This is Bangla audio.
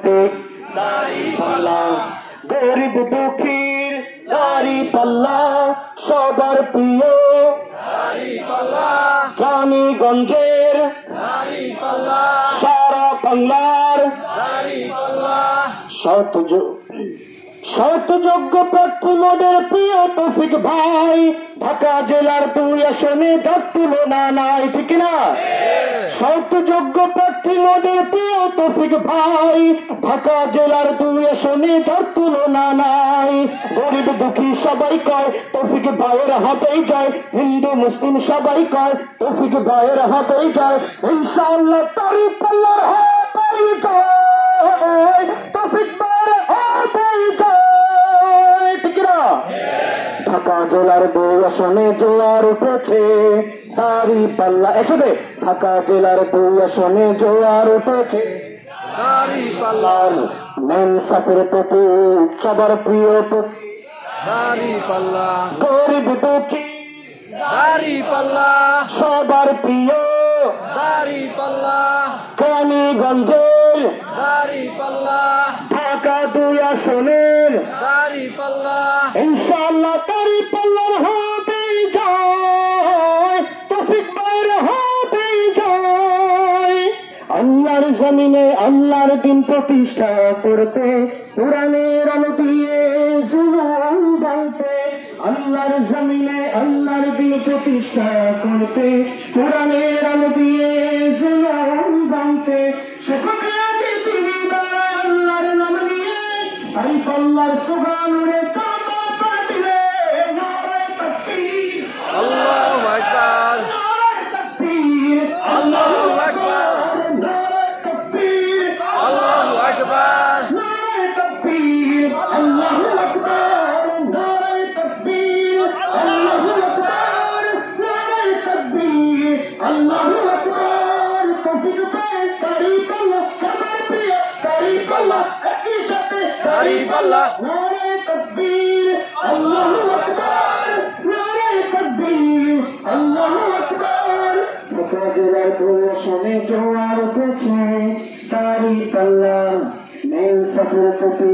হাতে দাড়ি পাল্লা, গরিব দুঃখীর দাড়ি পাল্লা সবার প্রিয় দাড়ি পাল্লা, রানীগঞ্জের দাড়ি পাল্লা, সারা বাংলার দাড়ি পাল্লা। শতযোগ্য প্রার্থী মোদের প্রিয় তৌফিক ভাই, ঢাকা জেলার 2 আসনে যার তুলনা নাই, ঠিক না? শতযোগ্য প্রার্থী মোদের প্রিয় তৌফিক ভাই, ঢাকা জেলার 2 আসনে যার তুলনা নাই। গরিব দুঃখী সবাই কয় তৌফিক ভাইয়ের হাতেই যায়, হিন্দু মুসলিম সবাই কয় তৌফিক ভাইয়ের হাতেই যায়, ইনশাআল্লাহ তারই পাল্লার হাতেই যায়, তৌফিক ভাইয়ের হাতেই যায়, ঠিক না? ঢাকা জেলার 2 আসনে জোয়ার উঠেছে দাড়ি পাল্লা, একসাথে ঢাকা জেলার 2 আসনে জোয়ার উঠেছে দাড়ি পাল্লার, মেনসাফের প্রতি সবার প্রিয় দাড়ি পাল্লা, গরিব দুঃখী দাড়ি পাল্লা সবার প্রিয় দাড়ি পাল্লা, রানীগঞ্জের দাড়ি পাল্লা, ঢাকা 2 আসনের দাড়ি পাল্লা, ইনশাআল্লাহ দাড়ি পাল্লার হাতেই যায়, তৌফিক ভাইয়ের হাতেই যায়। আল্লাহর জমিনে আল্লাহর দিন প্রতিষ্ঠা করতে, কোরআনের আলো দিয়ে জুলুম ভাঙতে, আল্লাহর জমিনে আল্লাহর দিন প্রতিষ্ঠা করতে, কোরআনের আলো দিয়ে জুলুম ভাঙতে, সেখানে তিনি আল্লাহর নাম নিয়ে দাড়ি পাল্লার স্লোগান উড়ে চাঁদা দিলে, নারায়ে তাকবীর, আল্লাহু আকবার, নারায়ে তাকবীর, আল্লাহু আকবার, নারায়ে তাকবীর, আল্লাহু আকবার, নারায়ে তাকবীর, আল্লাহু আকবার, নারায়ে তাকবীর, আল্লাহু আকবার, নারায়ে তাকবীর, আল্লাহু আকবার। তৌফিক ভাই দাড়ি পাল্লা সবার প্রিয় দাড়ি পাল্লা, একই সাথে দাড়ি পাল্লা, নারায়ে তাকবীর, আল্লাহু আকবার, নারায়ে তাকবীর, আল্লাহু আকবার। ঢাকা জেলার 2 আসনে জোয়ার উঠেছে দাড়ি পাল্লা, মেনসাফের প্রতি